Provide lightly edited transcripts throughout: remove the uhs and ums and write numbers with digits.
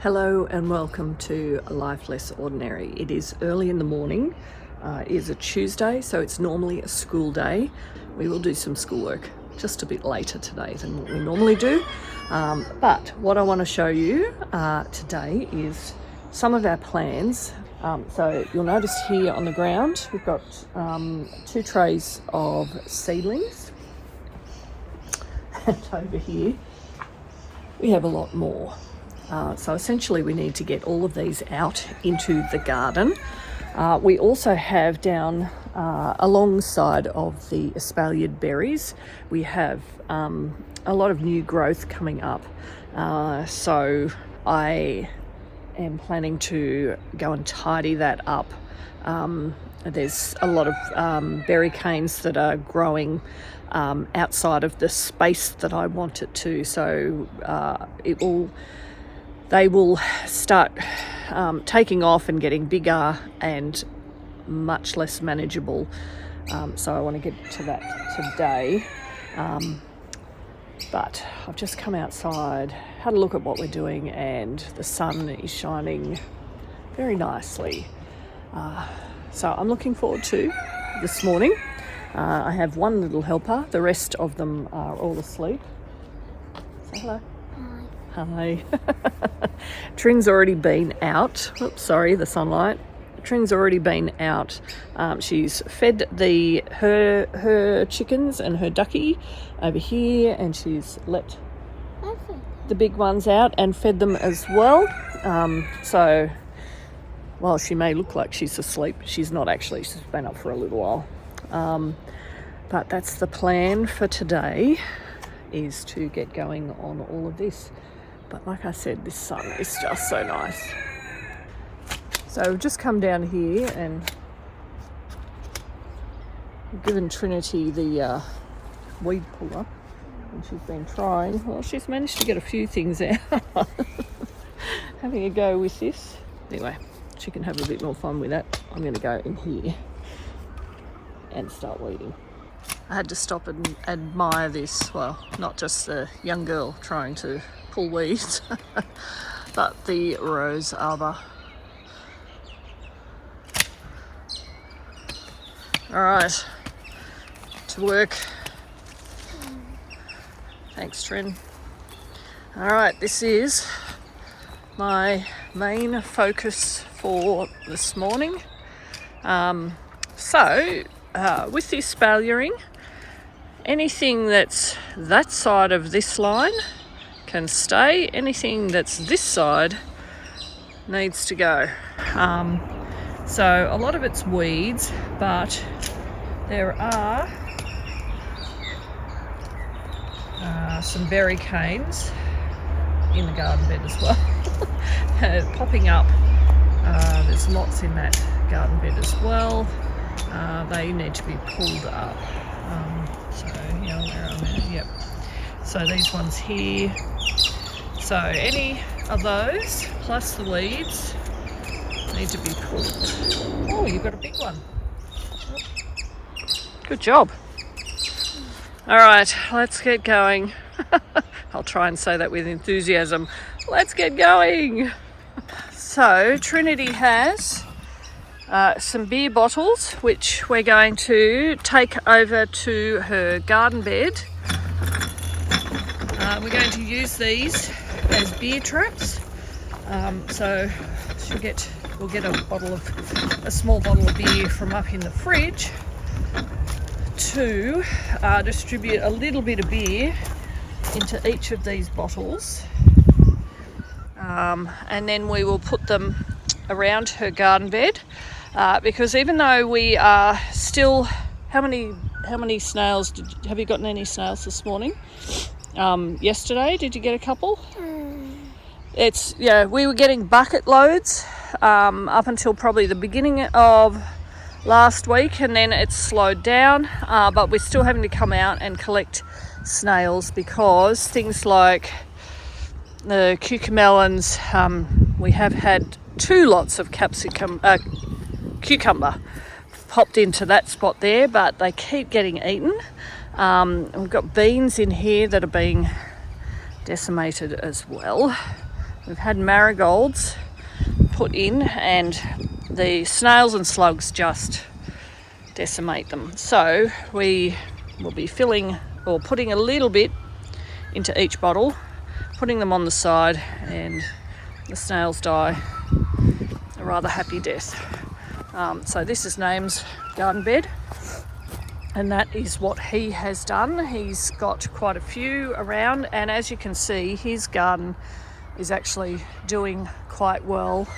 Hello and welcome to Life Less Ordinary. It is early in the morning. It is a Tuesday, so it's normally a school day. We will do some schoolwork just a bit later today than what we normally do. But what I want to show you today is some of our plans. So you'll notice here on the ground, we've got 2 trays of seedlings. And over here, we have a lot more. So essentially we need to get all of these out into the garden. We also have down alongside of the Espaliered berries, we have a lot of new growth coming up. So I am planning to go and tidy that up. There's a lot of berry canes that are growing outside of the space that I want it to. So they will start taking off and getting bigger and much less manageable. So I want to get to that today. But I've just come outside, had a look at what we're doing, and the sun is shining very nicely. So I'm looking forward to this morning. I have one little helper. The rest of them are all asleep. Say hello. Hi. Trin's already been out. Oops, sorry, the sunlight. Trin's already been out. She's fed her chickens and her ducky over here, and she's let the big ones out and fed them as well. So while she may look like she's asleep, she's not actually. She's been up for a little while. But that's the plan for today, is to get going on all of this. But like I said, this sun is just so nice. So we've just come down here and given Trinity the weed puller, and she's been trying. Well, she's managed to get a few things out. Having a go with this. Anyway, she can have a bit more fun with that. I'm going to go in here and start weeding. I had to stop and admire this. Well, not just the young girl trying to pull weeds, but the rose arbor. All right, to work. Thanks, Trin. All right, this is my main focus for this morning. With the espaliered, anything that's that side of this line can stay. Anything that's this side needs to go. So a lot of it's weeds, but there are some berry canes in the garden bed as well. Popping up. There's lots in that garden bed as well. They need to be pulled up. So yeah, where am I? Yep. So these ones here. So any of those plus the weeds need to be pulled. Oh, you've got a big one. Good job. All right, let's get going. I'll try and say that with enthusiasm. Let's get going. So Trinity has some beer bottles, which we're going to take over to her garden bed. We're going to use these as beer traps. So we'll get a small bottle of beer from up in the fridge to distribute a little bit of beer into each of these bottles. And then we will put them around her garden bed. Because even though we are still, how many snails have you gotten any snails this morning? Yesterday, did you get a couple? We were getting bucket loads up until probably the beginning of last week, and then it's slowed down. But we're still having to come out and collect snails because things like the cucamelons, we have had 2 lots of cucumber popped into that spot there, but they keep getting eaten. We've got beans in here that are being decimated as well. We've had marigolds put in and the snails and slugs just decimate them. So we will be filling or putting a little bit into each bottle, putting them on the side, and the snails die a rather happy death. So this is Name's garden bed, and that is what he has done. He's got quite a few around, and as you can see, his garden is actually doing quite well.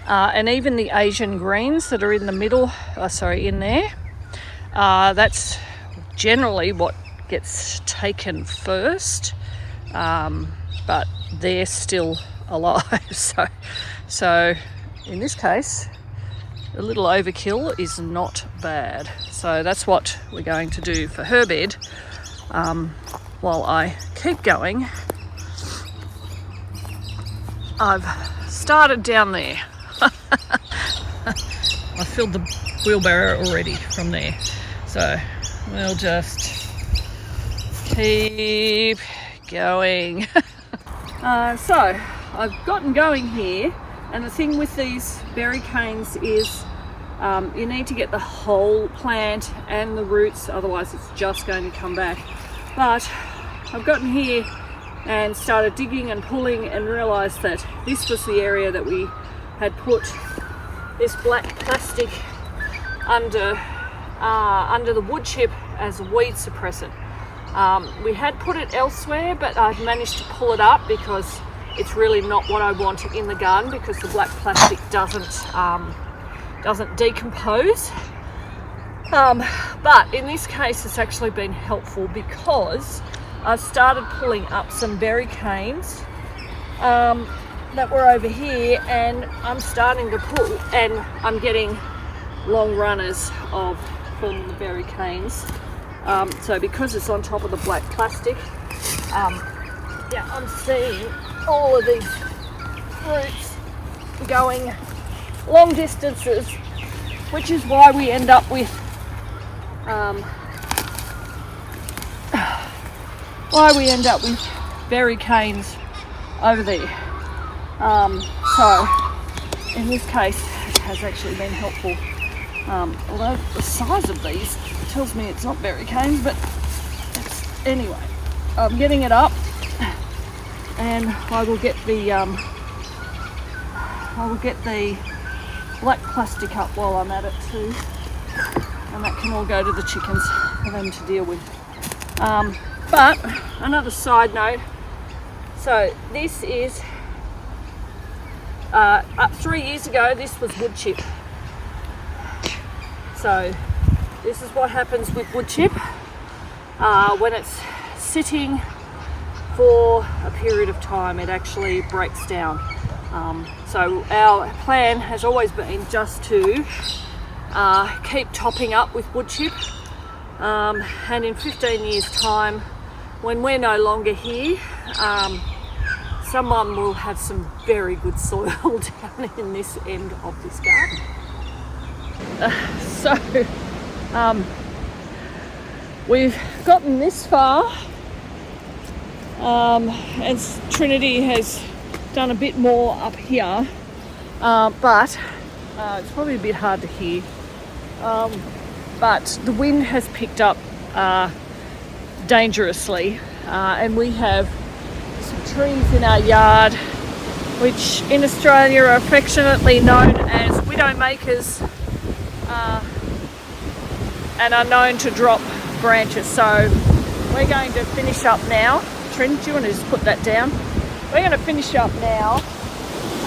And even the Asian greens that are in the middle, in there, that's generally what gets taken first, but they're still alive. So in this case, a little overkill is not bad. So that's what we're going to do for her bed, while I keep going. I've started down there. I filled the wheelbarrow already from there. So we'll just keep going. So I've gotten going here, and the thing with these berry canes is you need to get the whole plant and the roots, otherwise it's just going to come back. But I've gotten here and started digging and pulling and realised that this was the area that we had put this black plastic under the wood chip as a weed suppressant. We had put it elsewhere, but I've managed to pull it up because it's really not what I want in the garden, because the black plastic doesn't decompose. But in this case it's actually been helpful because I've started pulling up some berry canes that were over here, and I'm starting to pull, and I'm getting long runners from the berry canes. So because it's on top of the black plastic, I'm seeing all of these roots going long distances, which is why we end up with berry canes over there. So in this case it has actually been helpful, although the size of these tells me it's not berry canes, but anyway, I'm getting it up, and I will get the black plastic up while I'm at it too, and that can all go to the chickens for them to deal with. But another side note, so this is 3 years ago this was wood chip. So this is what happens with wood chip when it's sitting for a period of time. It actually breaks down. So our plan has always been just to keep topping up with wood chip, and in 15 years time, when we're no longer here, someone will have some very good soil down in this end of this garden. We've gotten this far, and Trinity has done a bit more up here, but it's probably a bit hard to hear, but the wind has picked up dangerously, and we have some trees in our yard which in Australia are affectionately known as widowmakers, and are known to drop branches. So we're going to finish up now. Trin, do you want to just put that down? We're going to finish up now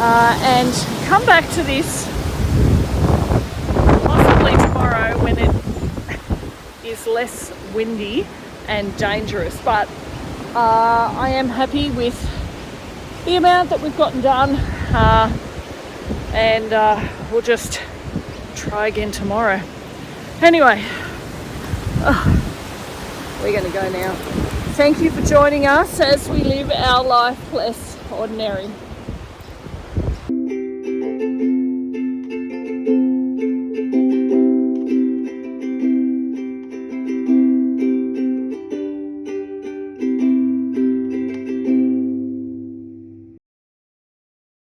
and come back to this possibly tomorrow when it is less windy and dangerous. But I am happy with the amount that we've gotten done, and we'll just try again tomorrow. Anyway, we're going to go now. Thank you for joining us as we live our life less ordinary.